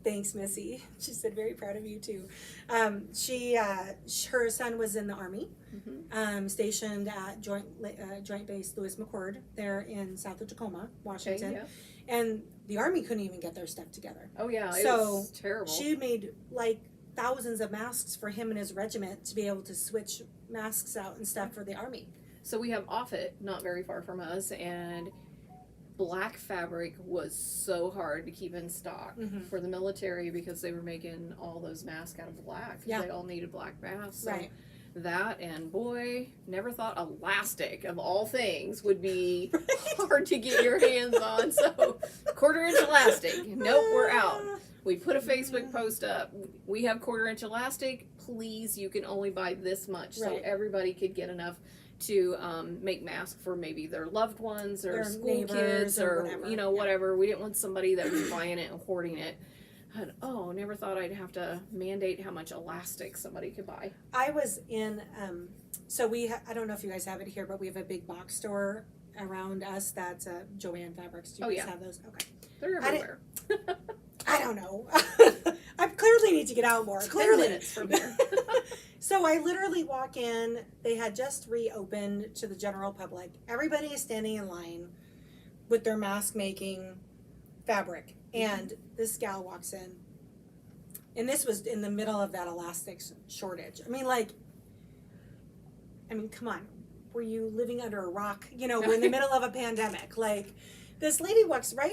thanks, Missy. She said, very proud of you too. Her son was in the Army, stationed at Joint Base Lewis McChord there in south of Tacoma, Washington. Okay, and the Army couldn't even get their stuff together. Oh yeah, it was terrible. She made thousands of masks for him and his regiment to be able to switch masks out and stuff for the Army. So we have Offutt not very far from us, and black fabric was so hard to keep in stock for the military because they were making all those masks out of black. They all needed black masks. So that, and boy, never thought elastic of all things would be hard to get your hands on. So 1/4 inch elastic. Nope, we're out. We put a Facebook post up. We have 1/4 inch elastic. Please, you can only buy this much. So everybody could get enough to make masks for maybe their loved ones or their school kids or whatever. We didn't want somebody that was buying it and hoarding it. And, never thought I'd have to mandate how much elastic somebody could buy. I was in, so I don't know if you guys have it here, but we have a big box store around us that's Joann Fabrics. Do you guys have those? Okay. They're everywhere. I don't know. I clearly need to get out more. 10 minutes from here. So I literally walk in. They had just reopened to the general public. Everybody is standing in line with their mask making fabric. And this gal walks in. And this was in the middle of that elastic shortage. I mean, come on. Were you living under a rock? You know, we're in the middle of a pandemic. Like, this lady walks right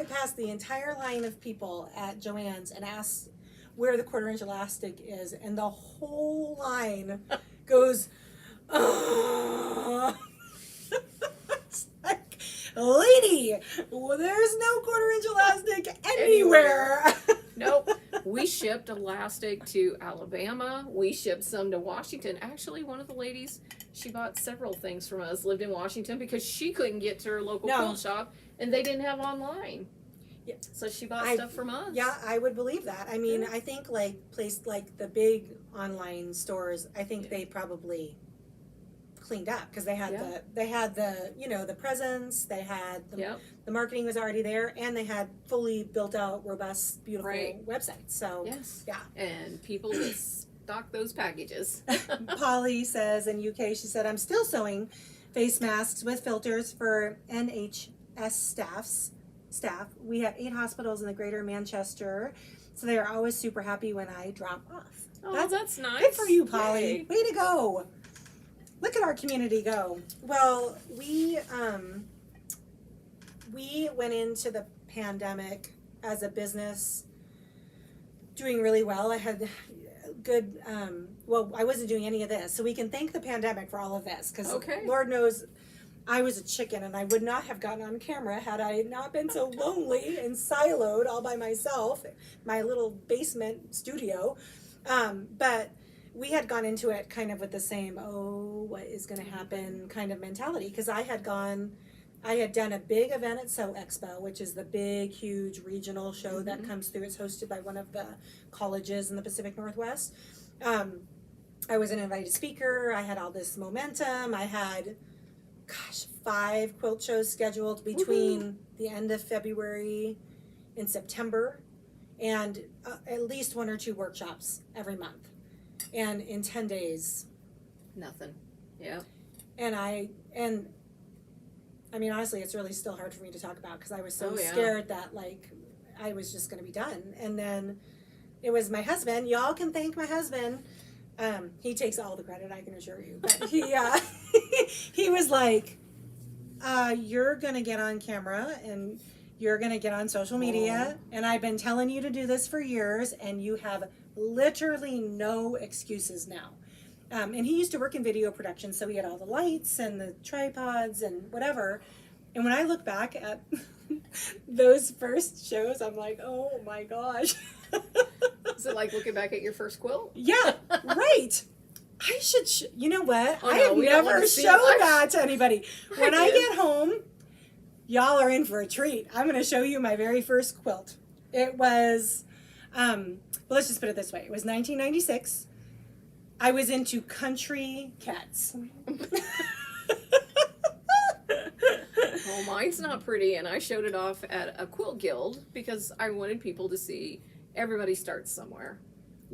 past the entire line of people at Joann's and asks where the 1/4 inch elastic is. And the whole line goes, It's like, lady, there's no 1/4 inch elastic anywhere. Nope. We shipped elastic to Alabama. We shipped some to Washington. Actually, one of the ladies, she bought several things from us, lived in Washington because she couldn't get to her local quilt shop and they didn't have online. Yeah. So she bought stuff from us. Yeah, I would believe that. I mean, I think like the big online stores, I think they probably cleaned up because they had the the presence, they had the marketing was already there, and they had fully built out, robust, beautiful websites. So and people would stock those packages. Polly says in UK, she said, I'm still sewing face masks with filters for NHS staff. We have 8 hospitals in the greater Manchester, so they are always super happy when I drop off. Oh, that's nice. Good for you, Polly. Yay. Way to go. Look at our community go. Well, we went into the pandemic as a business doing really well. I had good, I wasn't doing any of this, so we can thank the pandemic for all of this, because Lord knows I was a chicken and I would not have gotten on camera had I not been so lonely and siloed all by myself, my little basement studio. But we had gone into it kind of with the same, what is going to happen kind of mentality, because I had done a big event at Sew Expo, which is the big, huge regional show that comes through. It's hosted by one of the colleges in the Pacific Northwest. I was an invited speaker. I had all this momentum. I had, 5 quilt shows scheduled between the end of February and September, and at least 1 or 2 workshops every month. And in 10 days, nothing. Yeah. And I mean, honestly, it's really still hard for me to talk about because I was so scared that I was just going to be done. And then it was my husband. Y'all can thank my husband. He takes all the credit, I can assure you. But he was like, you're going to get on camera and you're going to get on social media. And I've been telling you to do this for years, and you have literally no excuses now. And he used to work in video production, so he had all the lights and the tripods and whatever. And when I look back at those first shows, I'm like, oh my gosh. Is it like looking back at your first quilt? Yeah, right. I should, you know what? Oh, I no, have we don't never want to see shown it. that to anybody. When I get home, y'all are in for a treat. I'm going to show you my very first quilt. It was, well, let's just put it this way. It was 1996. I was into country cats. Well, mine's not pretty, and I showed it off at a quilt guild because I wanted people to see everybody starts somewhere.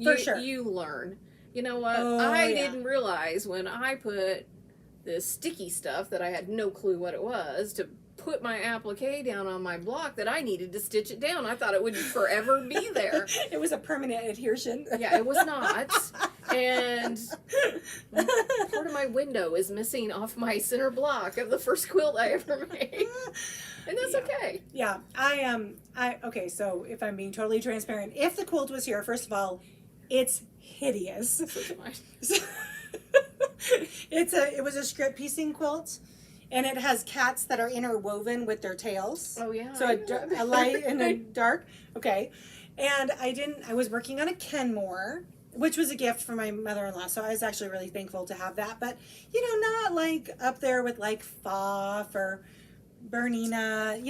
For sure. You learn. You know what? I didn't realize when I put this sticky stuff that I had no clue what it was to put my applique down on my block that I needed to stitch it down. I thought it would forever be there. It was a permanent adhesion. Yeah, it was not. And part of my window is missing off my center block of the first quilt I ever made. And that's okay. Yeah, okay, so if I'm being totally transparent, if the quilt was here, first of all, it's hideous. It was a strip piecing quilt, and it has cats that are interwoven with their tails. Oh yeah. So a light and a dark. Okay. And I was working on a Kenmore, which was a gift from my mother-in-law, so I was actually really thankful to have that. But, not like up there with like Pfaff or Bernina,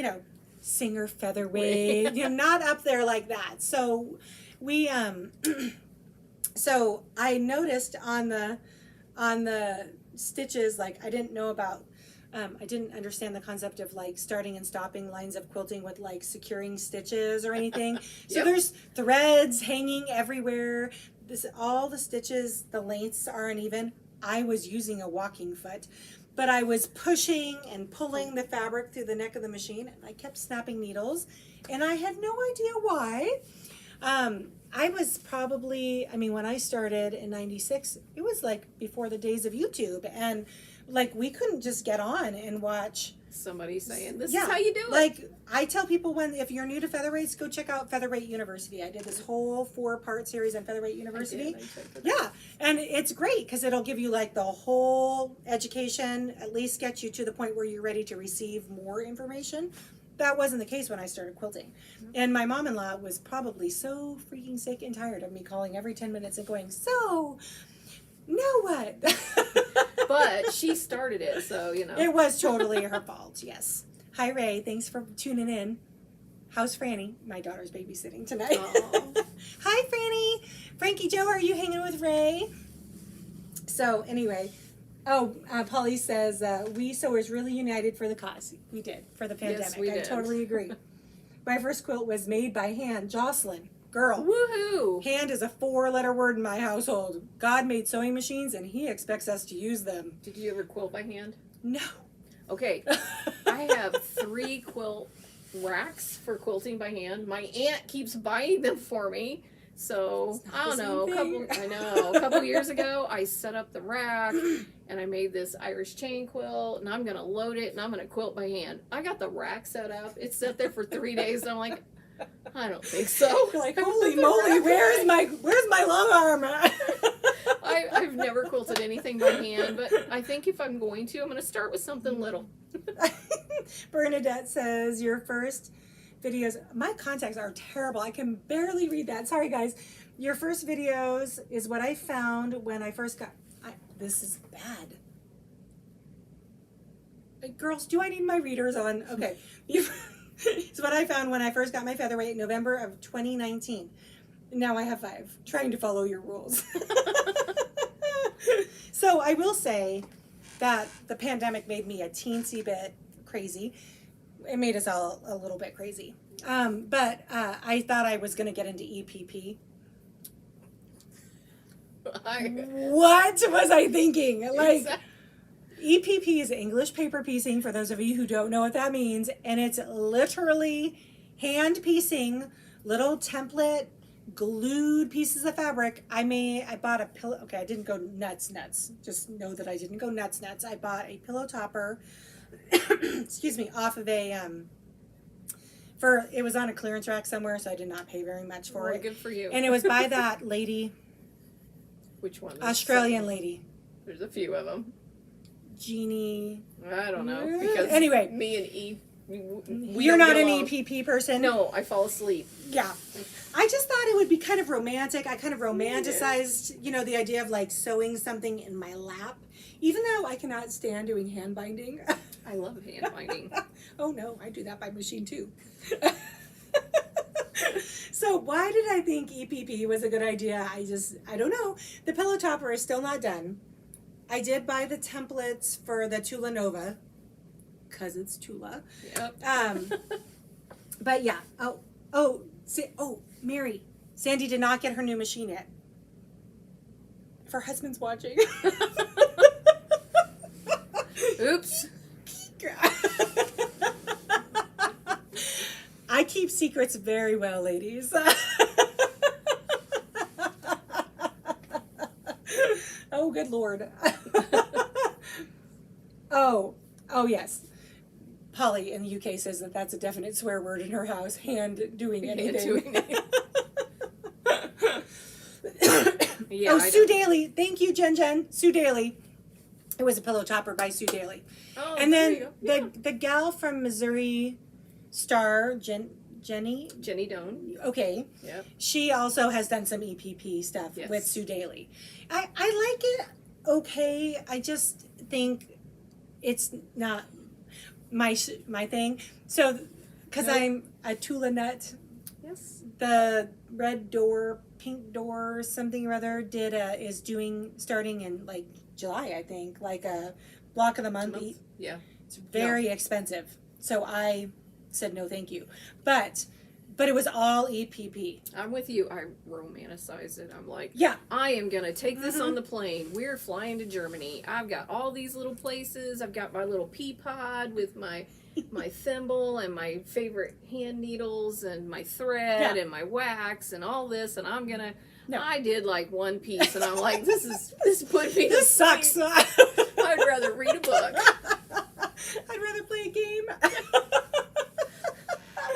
singer featherweight, not up there like that. So we so I noticed on the stitches, like I didn't know about I didn't understand the concept of like starting and stopping lines of quilting with like securing stitches or anything. So Yep. there's threads hanging everywhere. All the stitches, the lengths are uneven. I was using a walking foot, but I was pushing and pulling the fabric through the neck of the machine, and I kept snapping needles, and I had no idea why. I was probably, when I started in 96, it was like before the days of YouTube, and like we couldn't just get on and watch Somebody saying, this Yeah, is how you do it. like I tell people, if you're new to featherweights, go check out Featherweight University. I did this whole 4-part series on Featherweight University. I checked it out. Yeah, and it's great because it'll give you like the whole education, at least get you to the point where you're ready to receive more information. That wasn't the case when I started quilting. And my mom-in-law was probably so freaking sick and tired of me calling every 10 minutes and going, so, now what? But she started it, so, It was totally her fault, yes. Hi, Ray. Thanks for tuning in. How's Franny? My daughter's babysitting tonight. Aw. Hi, Franny. Frankie Joe, are you hanging with Ray? So, anyway. Polly says, we sewers really united for the cause. We did, for the pandemic. Yes, we I did. totally agree. My first quilt was made by hand. Jocelyn, girl. Woohoo! Hand is a 4-letter word in my household. God made sewing machines, and he expects us to use them. Did you ever quilt by hand? No. Okay, I have 3 quilt racks for quilting by hand. My aunt keeps buying them for me. So, It's not I don't the know, same thing. a couple years ago, I set up the rack and I made this Irish chain quilt, and I'm going to load it and I'm going to quilt by hand. I got the rack set up. It sat there for 3 days, and I'm like, I don't think so. You're like, holy moly, where's my long arm? I've never quilted anything by hand, but I think if I'm going to, I'm going to start with something little. Bernadette says, your first videos, my contacts are terrible. I can barely read that. Sorry, guys. Your first videos is what I found when I first got, this is bad. Girls, do I need my readers on? Okay. It's what I found when I first got my featherweight in November of 2019. Now I have 5, trying to follow your rules. So I will say that the pandemic made me a teensy bit crazy. It made us all a little bit crazy. But I thought I was going to get into EPP. What was I thinking? Like, EPP is English paper piecing, for those of you who don't know what that means, and it's literally hand piecing little template glued pieces of fabric. I bought a pillow. Okay, I didn't go nuts. Just know that I didn't go nuts. I bought a pillow topper. Excuse me, off of a it was on a clearance rack somewhere, so I did not pay very much for it. Good for you. And it was by that lady, Which one? Australian lady, There's a few of them. Jeannie. I don't know. Because Anyway. me and E. we You're don't not get an along. EPP person? No, I fall asleep. Yeah. I just thought it would be kind of romantic. I kind of romanticized, the idea of like sewing something in my lap, even though I cannot stand doing hand binding. I love hand binding. Oh no, I do that by machine too. So why did I think EPP was a good idea? I don't know. The pillow topper is still not done. I did buy the templates for the Tula Nova, because it's Tula. Yep. But yeah. Mary. Sandy did not get her new machine yet. If her husband's watching. Oops. I keep secrets very well, ladies. Oh, good Lord. Oh, yes. Polly in the UK says that that's a definite swear word in her house. Hand doing anything. Yeah, Sue Daly. Thank you, Jen. Sue Daly. It was a pillow topper by Sue Daly. Oh, And there you then go. the gal from Missouri Star, Jenny. Jenny Doan. Okay. Yep. She also has done some EPP stuff Yes. with Sue Daly. I like it okay. I just think it's not my thing. So Because Nope. I'm a Tula Nut. Yes. The Red Door, Pink Door, something or other is doing, starting in like July, I think, like a block of the month. Yeah. It's very expensive. So I said no thank you. But it was all EPP. I'm with you. I romanticize it. I'm like, Yeah. I am going to take this on the plane. We're flying to Germany. I've got all these little places. I've got my little pea pod with my thimble and my favorite hand needles and my thread and my wax and all this. And I'm going to, I did like one piece and I'm like, this put me to This sucks. sleep. I'd rather read a book. I'd rather play a game.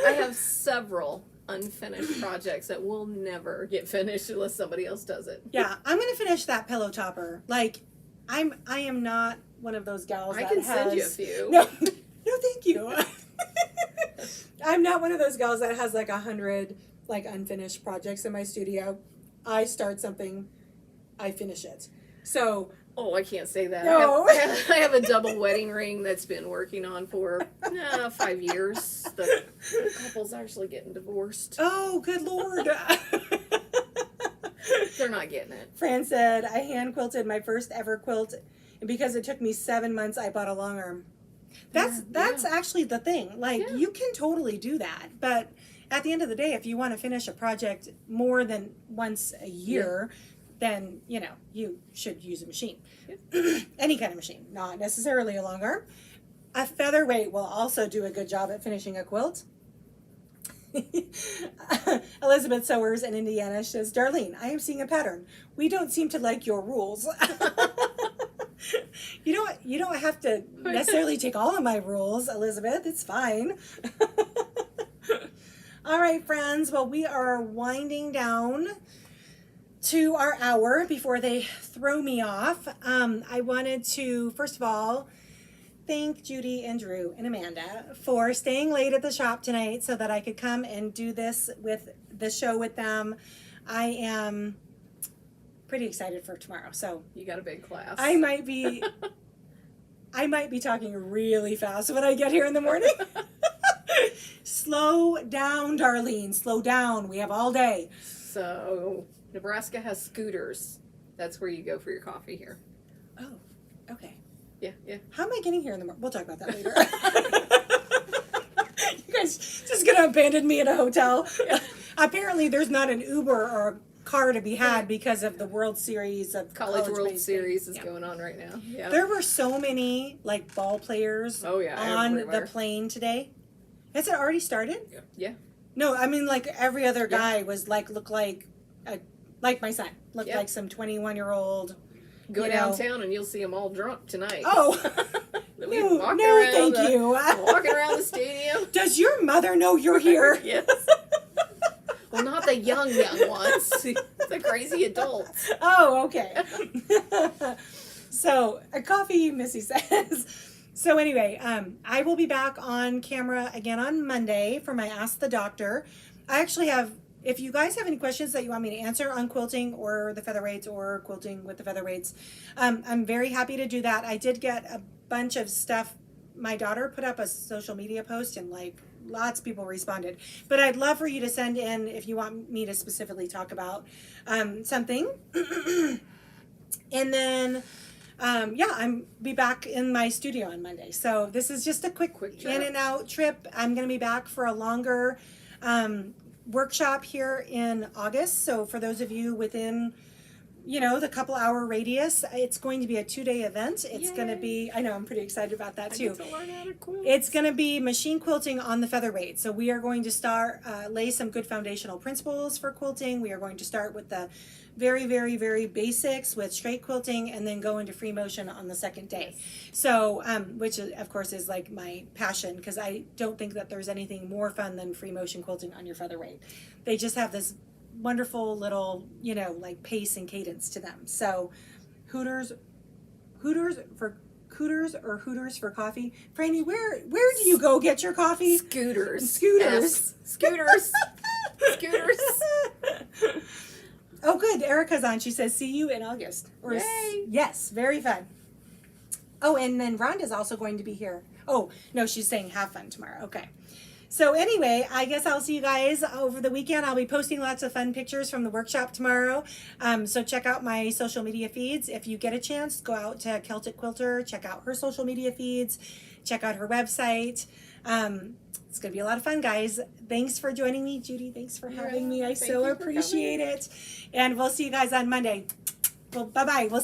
I have several unfinished projects that will never get finished unless somebody else does it. Yeah, I'm gonna finish that pillow topper. Like, I am not one of those gals I that can has. send you a few. No, thank you. I'm not one of those gals that has like 100 like unfinished projects in my studio. I start something, I finish it. So. Oh, I can't say that. No. I have a double wedding ring that's been working on for 5 years. The couple's actually getting divorced. Oh, good Lord. They're not getting it. Fran said, I hand quilted my first ever quilt, and because it took me 7 months, I bought a long arm. That's actually the thing. Like, you can totally do that. But at the end of the day, if you want to finish a project more than once a year, then, you should use a machine. Any kind of machine, not necessarily a long arm. A featherweight will also do a good job at finishing a quilt. Elizabeth Sowers in Indiana says, Darlene, I am seeing a pattern. We don't seem to like your rules. You don't have to necessarily take all of my rules, Elizabeth. It's fine. All right, friends. Well, we are winding down to our hour before they throw me off. I wanted to, first of all, thank Judy and Drew and Amanda for staying late at the shop tonight so that I could come and do this with the show with them. I am pretty excited for tomorrow. So you got a big class. I might be talking really fast when I get here in the morning. Slow down, Darlene. Slow down. We have all day. So Nebraska has scooters. That's where you go for your coffee here. Oh, okay. Yeah. How am I getting here in the morning? We'll talk about that later. You guys just gonna abandon me at a hotel? Yeah. Apparently, there's not an Uber or a car to be had because of the World Series of College World baseball. Series is going on right now. Yeah. There were so many like ball players on everywhere. the plane today. Has it already started? Yeah. No, I mean like every other guy was looked like my son. Looked like some 21-year-old. Go downtown and you'll see them all drunk tonight. Oh, thank you. Walking around the stadium. Does your mother know you're here? Yes. Well, not the young ones. The crazy adults. Oh, okay. So, a coffee, Missy says. So anyway, I will be back on camera again on Monday for my Ask the Doctor. I actually have, if you guys have any questions that you want me to answer on quilting or the featherweights or quilting with the featherweights, I'm very happy to do that. I did get a bunch of stuff. My daughter put up a social media post and lots of people responded. But I'd love for you to send in if you want me to specifically talk about something. And then, I'm be back in my studio on Monday. So this is just a quick in and out trip. I'm going to be back for a longer workshop here in August. So for those of you within, the couple hour radius, it's going to be a 2-day event. It's going to be, I know, I'm pretty excited about that too. I get to learn how to quilt. It's going to be machine quilting on the featherweight. So we are going to start, lay some good foundational principles for quilting. We are going to start with the very, very, very basics with straight quilting and then go into free motion on the second day. Yes. So, which of course is like my passion because I don't think that there's anything more fun than free motion quilting on your featherweight. They just have this wonderful little, pace and cadence to them. So Hooters for coffee. Franny, where do you go get your coffee? Scooters. Yes. Scooters. Oh, good. Erica's on. She says, see you in August. Yay. Yes, very fun. Oh, and then Rhonda's also going to be here. Oh, no, she's saying have fun tomorrow. Okay. So anyway, I guess I'll see you guys over the weekend. I'll be posting lots of fun pictures from the workshop tomorrow. So check out my social media feeds. If you get a chance, go out to Celtic Quilter, check out her social media feeds, check out her website. It's going to be a lot of fun, guys. Thanks for joining me, Judy. Thanks for having me. I Thank so you for appreciate it. And we'll see you guys on Monday. Well, bye-bye. We'll